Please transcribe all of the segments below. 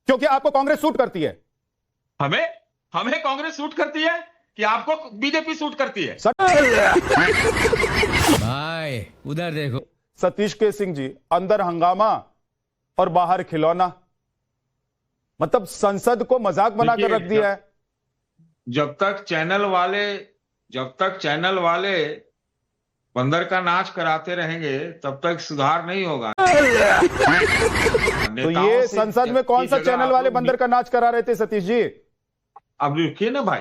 क्योंकि आपको कांग्रेस सूट करती है। हमें हमें कांग्रेस सूट करती है कि आपको बीजेपी सूट करती है? भाई उधर देखो। सतीश के सिंह जी, अंदर हंगामा और बाहर खिलौना, मतलब संसद को मजाक बनाकर रख दिया है। जब तक चैनल वाले बंदर का नाच कराते रहेंगे तब तक सुधार नहीं होगा। तो ये संसद में कौन सा चैनल वाले बंदर का नाच करा रहे थे सतीश जी? अब रुकिए ना भाई,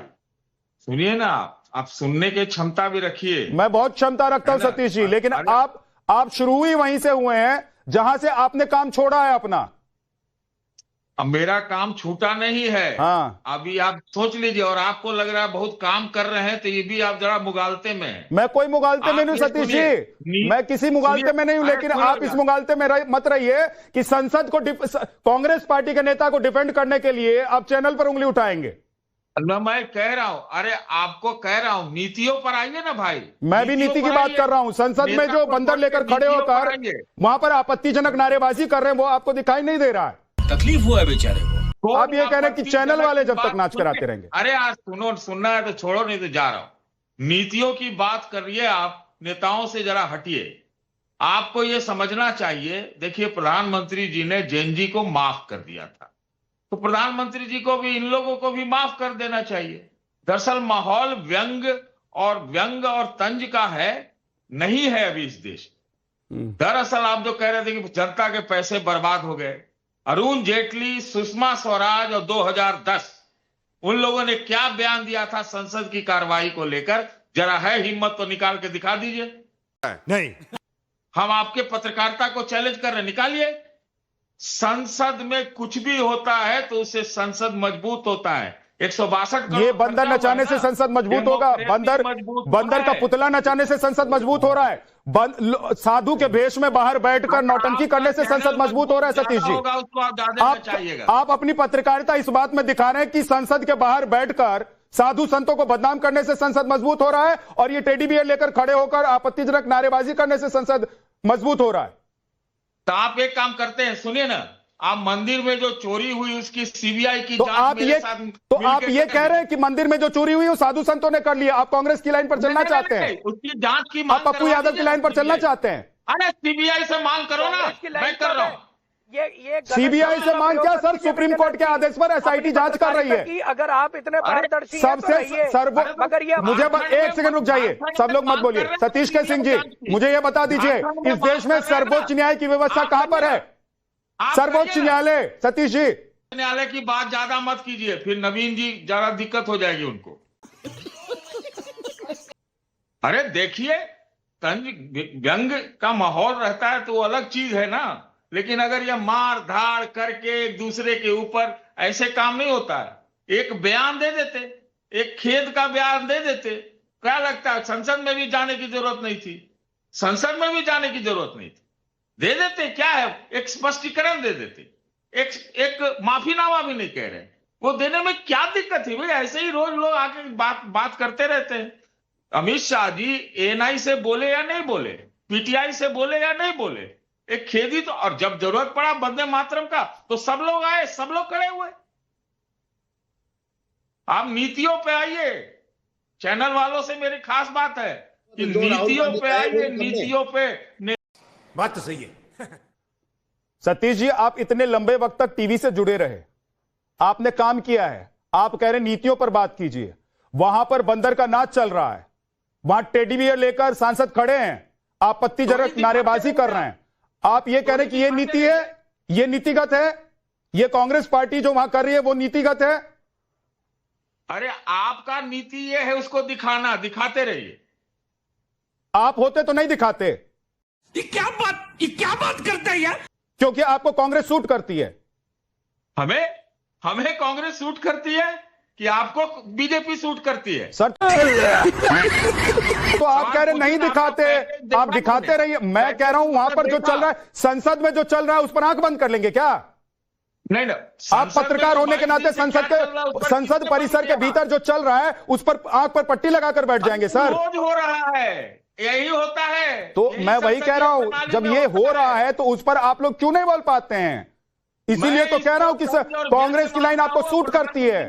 सुनिए ना, आप सुनने की क्षमता भी रखिए। मैं बहुत क्षमता रखता हूं सतीश जी, लेकिन आप शुरू ही वहीं से हुए हैं जहां से आपने काम छोड़ा है अपना। अब मेरा काम छूटा नहीं है। हाँ, अभी आप सोच लीजिए, और आपको लग रहा है बहुत काम कर रहे हैं, तो ये भी आप जरा मुगालते में हैं। मैं कोई मुगालते में नहीं हूं सतीश जी, मैं किसी मुगालते में नहीं हूं, लेकिन आप इस मुगालते में मत रहिए कि संसद को कांग्रेस पार्टी के नेता को डिफेंड करने के लिए आप चैनल पर उंगली उठाएंगे। मैं कह रहा हूं, अरे आपको कह रहा हूं, नीतियों पर आइए ना भाई। मैं भी नीति की बात कर रहा हूं। संसद में जो बंदर लेकर खड़े होकर वहां पर आपत्तिजनक नारेबाजी कर रहे हैं, वो आपको दिखाई नहीं दे रहा है। तकलीफ हुआ है बेचारे को। आप ये कह रहे हैं कि चैनल वाले जब तक नाच कराते रहेंगे। अरे आज सुनना है तो छोड़ो, नहीं तो जा रहा हूं। नीतियों की बात करिए आप, नेताओं से जरा हटिए। आपको यह समझना चाहिए, देखिए प्रधानमंत्री जी ने जैन जी को माफ कर दिया था, तो प्रधानमंत्री जी को भी, इन लोगों को भी माफ कर देना चाहिए। दरअसल माहौल व्यंग और तंज का है, नहीं है अभी इस देश। दरअसल आप जो कह रहे थे कि जनता के पैसे बर्बाद हो गए, अरुण जेटली, सुषमा स्वराज और 2010 उन लोगों ने क्या बयान दिया था संसद की कार्रवाई को लेकर? जरा है हिम्मत तो निकाल के दिखा दीजिए। नहीं, हम आपके पत्रकारिता को चैलेंज कर रहे, निकालिए। संसद में कुछ भी होता है तो उससे संसद मजबूत होता है। 162 ये बंदर नचाने से संसद मजबूत होगा? बंदर का पुतला नचाने से संसद मजबूत हो रहा है? साधु के भेष में बाहर बैठकर नौटंकी करने से संसद मजबूत हो रहा है? सतीश जी, आप अपनी पत्रकारिता इस बात में दिखा रहे हैं कि संसद के बाहर बैठकर साधु संतों को बदनाम करने से संसद मजबूत हो रहा है, और ये टेडी बियर लेकर खड़े होकर आपत्तिजनक नारेबाजी करने से संसद मजबूत हो रहा है। तो आप एक काम करते हैं, सुनिए ना, आप मंदिर में जो चोरी हुई उसकी सीबीआई की जांच आप ये कह रहे हैं कि मंदिर में जो चोरी हुई वो साधु संतों ने कर लिया। आप कांग्रेस की लाइन पर चलना चाहते हैं? उसकी जांच की आप पप्पू यादव की लाइन पर चलना चाहते हैं? अरे सीबीआई से मांग करो ना, मैं कर रहा हूं। ये सीबीआई से मांग क्या सर? सुप्रीम कोर्ट के आदेश पर एसआईटी जांच कर रही है। कि अगर आप इतने पारदर्शी सबसे मुझे एक सेकंड रुक जाइए, सब लोग मत बोलिए। सतीश के सिंह जी, मुझे ये बता दीजिए, इस देश में सर्वोच्च न्याय की व्यवस्था कहां पर है? सर्वोच्च न्यायालय। सतीश जी, न्यायालय की बात ज्यादा मत कीजिए, फिर नवीन जी ज्यादा दिक्कत हो जाएगी उनको। अरे देखिए, तंज व्यंग का माहौल रहता है तो वो अलग चीज है ना, लेकिन अगर यह मार धाड़ करके एक दूसरे के ऊपर, ऐसे काम नहीं होता है। एक बयान दे देते, एक खेद का बयान दे देते, क्या लगता है संसद में भी जाने की जरूरत नहीं थी? संसद में भी जाने की जरूरत नहीं थी, दे देते। क्या है, एक स्पष्टीकरण दे देते, एक माफीनामा भी नहीं कह रहे, वो देने में क्या दिक्कत थी भाई? ऐसे ही रोज लोग आके बात करते रहते हैं। अमित शाह जी एएनआई से बोले या नहीं बोले, पीटीआई से बोले या नहीं बोले, एक खेदी तो। और जब जरूरत पड़ा वंदे मातरम का तो सब लोग आए, सब लोग खड़े हुए। आप नीतियों पे आइए। चैनल वालों से मेरी खास बात है कि नीतियों पे आइए, नीतियों पे। बात तो सही है। सतीश जी, आप इतने लंबे वक्त तक टीवी से जुड़े रहे, आपने काम किया है, आप कह रहे नीतियों पर बात कीजिए। वहां पर बंदर का नाच चल रहा है, वहां टेडी बियर लेकर सांसद खड़े हैं, आपत्तिजनक नारेबाजी कर रहे हैं। आप ये कह रहे हैं कि ये नीति है, ये नीतिगत है, ये कांग्रेस पार्टी जो वहां कर रही है वो नीतिगत है। अरे आपका नीति ये है उसको दिखाना, दिखाते रहिए। आप होते तो नहीं दिखाते। ये क्या बात करता है यार? क्योंकि आपको कांग्रेस सूट करती है। हमें कांग्रेस सूट करती है कि आपको बीजेपी सूट करती है? सर तो आप कह रहे नहीं दिखाते, आप दिखाते रहिए। मैं कह रहा हूं वहां पर जो चल रहा है, संसद में जो चल रहा है उस पर आंख बंद कर लेंगे क्या? नहीं ना, आप पत्रकार होने के नाते संसद परिसर के भीतर जो चल रहा है उस पर आंख पर पट्टी लगाकर बैठ जाएंगे सर? रोज हो रहा है, यही होता है। तो मैं वही कह रहा हूं, जब ये हो रहा है तो उस पर आप लोग क्यों नहीं बोल पाते हैं? इसीलिए तो कह रहा हूं कि कांग्रेस की लाइन आपको सूट करती है।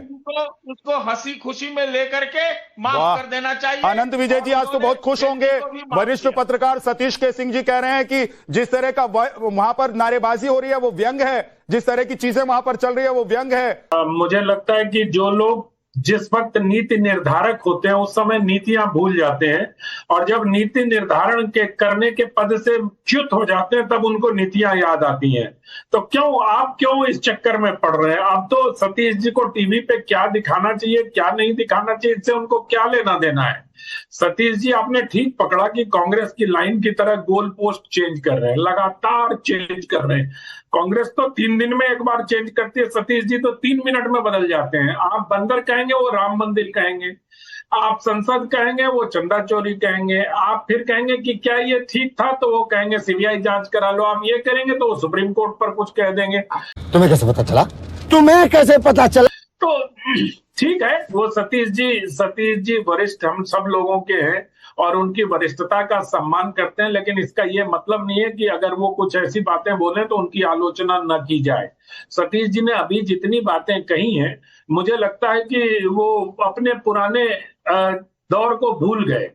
उसको हंसी खुशी में लेकर के माफ कर देना चाहिए। अनंत विजय जी आज तो बहुत खुश होंगे। वरिष्ठ पत्रकार सतीश के सिंह जी कह रहे हैं कि जिस तरह का वहां पर नारेबाजी हो रही है वो व्यंग है, जिस तरह की चीजें वहां पर चल रही है वो व्यंग है। मुझे लगता है कि जो लोग जिस वक्त नीति निर्धारक होते हैं उस समय नीतियां भूल जाते हैं, और जब नीति निर्धारण के करने के पद से च्युत हो जाते हैं तब उनको नीतियां याद आती हैं। तो क्यों इस चक्कर में पड़ रहे हैं? अब तो सतीश जी को टीवी पे क्या दिखाना चाहिए क्या नहीं दिखाना चाहिए इससे उनको क्या लेना देना है। सतीश जी आपने ठीक पकड़ा कि कांग्रेस की लाइन की तरह गोल पोस्ट चेंज कर रहे हैं, लगातार चेंज कर रहे हैं। कांग्रेस तो 3 दिन में एक बार चेंज करती है, सतीश जी तो 3 मिनट में बदल जाते हैं। आप बंदर कहेंगे वो राम मंदिर कहेंगे, आप संसद कहेंगे वो चंदा चोरी कहेंगे, आप फिर कहेंगे कि क्या ये ठीक था तो वो कहेंगे सीबीआई जांच करा लो, आप ये करेंगे तो वो सुप्रीम कोर्ट पर कुछ कह देंगे। तुम्हें कैसे पता चला? तो ठीक है, वो सतीश जी वरिष्ठ हम सब लोगों के हैं और उनकी वरिष्ठता का सम्मान करते हैं, लेकिन इसका ये मतलब नहीं है कि अगर वो कुछ ऐसी बातें बोले तो उनकी आलोचना न की जाए। सतीश जी ने अभी जितनी बातें कही हैं मुझे लगता है कि वो अपने पुराने दौर को भूल गए।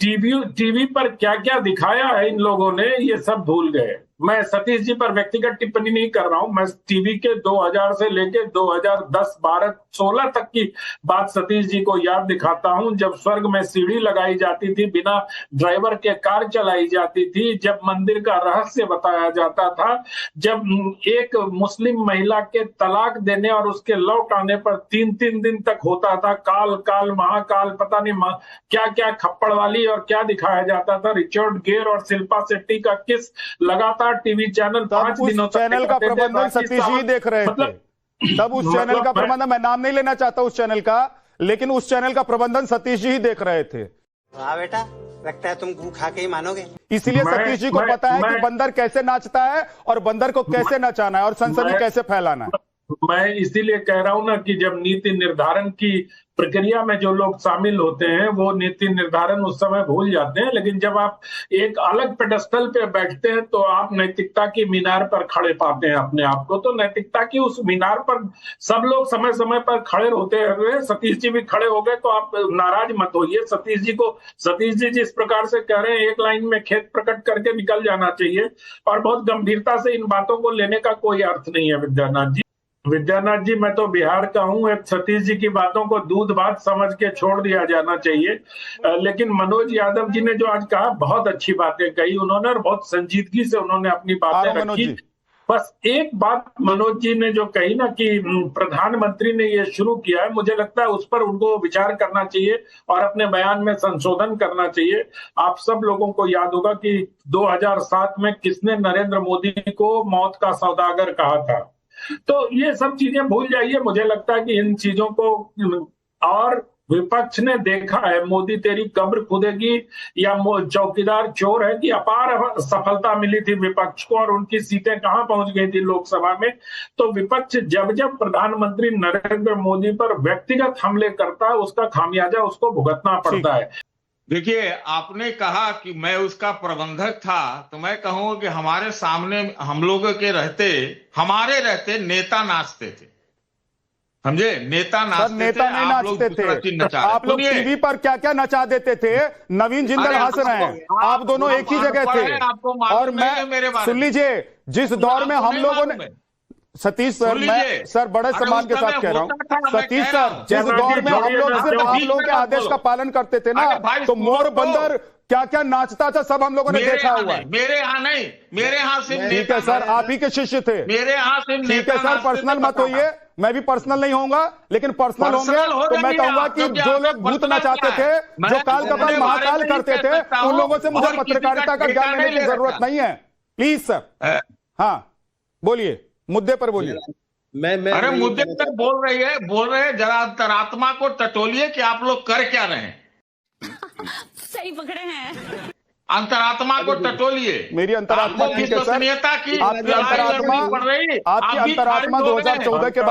टीवी पर क्या क्या दिखाया है इन लोगों ने ये सब भूल गए। मैं सतीश जी पर व्यक्तिगत टिप्पणी नहीं कर रहा हूं, मैं टीवी के 2000 से लेके 2010, 12, 16 तक की बात सतीश जी को याद दिखाता हूं, जब स्वर्ग में सीढ़ी लगाई जाती थी, बिना ड्राइवर के कार चलाई जाती थी, जब मंदिर का रहस्य बताया जाता था, जब एक मुस्लिम महिला के तलाक देने और उसके लौट आने पर 3-3 दिन तक होता था, काल महाकाल पता नहीं क्या क्या खप्पड़ वाली और क्या दिखाया जाता था, रिचर्ड गेर और शिल्पा शेट्टी का किस लगातार टीवी चैनल 5 दिनों तक चैनल का प्रबंधन सतीश जी देख रहे थे। तब उस चैनल का प्रबंधन, मैं नाम नहीं लेना चाहता उस चैनल का, लेकिन उस चैनल का प्रबंधन सतीश जी ही देख रहे थे। हाँ बेटा, लगता है तुम गू खा के ही मानोगे। इसीलिए सतीश जी को पता है कि बंदर कैसे नाचता है और बंदर को कैसे नचाना है और सनसनी कैसे फैलाना है। मैं इसीलिए कह रहा हूं ना कि जब नीति निर्धारण की प्रक्रिया में जो लोग शामिल होते हैं वो नीति निर्धारण उस समय भूल जाते हैं, लेकिन जब आप एक अलग पेडस्टल पे बैठते हैं तो आप नैतिकता की मीनार पर खड़े पाते हैं अपने आप को। तो नैतिकता की उस मीनार पर सब लोग समय समय पर खड़े होते हुए सतीश जी भी खड़े हो गए, तो आप नाराज मत होइए। सतीश जी जिस प्रकार से कह रहे हैं एक लाइन में खेत प्रकट करके निकल जाना चाहिए, और बहुत गंभीरता से इन बातों को लेने का कोई अर्थ नहीं है। विद्यानाथ जी मैं तो बिहार का हूं, एक सतीश जी की बातों को दूध भात समझ के छोड़ दिया जाना चाहिए। लेकिन मनोज यादव जी ने जो आज कहा बहुत अच्छी बातें कही उन्होंने, और बहुत संजीदगी से उन्होंने अपनी बातें रखी। बस एक बात मनोज जी ने जो कही ना कि प्रधानमंत्री ने ये शुरू किया है, मुझे लगता है उस पर उनको विचार करना चाहिए और अपने बयान में संशोधन करना चाहिए। आप सब लोगों को याद होगा कि 2007 में किसने नरेंद्र मोदी को मौत का सौदागर कहा था। तो ये सब चीजें भूल जाइए। मुझे लगता है कि इन चीजों को, और विपक्ष ने देखा है मोदी तेरी कब्र खुदेगी या चौकीदार चोर है कि अपार सफलता मिली थी विपक्ष को और उनकी सीटें कहां पहुंच गई थी लोकसभा में। तो विपक्ष जब प्रधानमंत्री नरेंद्र मोदी पर व्यक्तिगत हमले करता है उसका खामियाजा उसको भुगतना पड़ता है। देखिए, आपने कहा कि मैं उसका प्रबंधक था, तो मैं कहूंगा कि हमारे सामने हम लोगों के हमारे रहते नेता नाचते थे, समझे? नेता नाचते थे, आप लोग नचा, आप लोग टीवी पर क्या क्या नचा देते थे। नवीन जिंदल हंस रहे हैं, आप दोनों एक ही जगह थे। और मैं सुन लीजिए, जिस दौर में हम लोगों ने, सतीश सर मैं सर बड़े सम्मान के साथ कह रहा हूं, सतीश सर जिस दौर में हम लोग सिर्फ आप लोगों के आदेश का पालन करते थे ना, तो मोर बंदर क्या क्या नाचता था सब हम लोगों ने देखा हुआ है। मेरे यहाँ नहीं, मेरे यहाँ से ठीक है सर, आप ही के शिष्य थे। मेरे यहाँ से ठीक है सर, पर्सनल मत होइए, मैं भी पर्सनल नहीं होऊंगा, लेकिन पर्सनल होंगे तो मैं कहूंगा कि जो लोग भूत नचाते थे, जो काल कपाल महाकाल करते थे, उन लोगों से मुझे पत्रकारिता का ज्ञान लेने की जरूरत नहीं है। प्लीज सर, हाँ बोलिए, मुद्दे पर बोलिए। अरे मुद्दे पर बोल रहे हैं, जरा अंतरात्मा को टटोलिए कि आप लोग कर क्या रहे हैं। सही पकड़े हैं। अंतरात्मा को टटोलिए। मेरी अंतरात्मा ठीक है सर, आपकी अंतरात्मा 2014 के बाद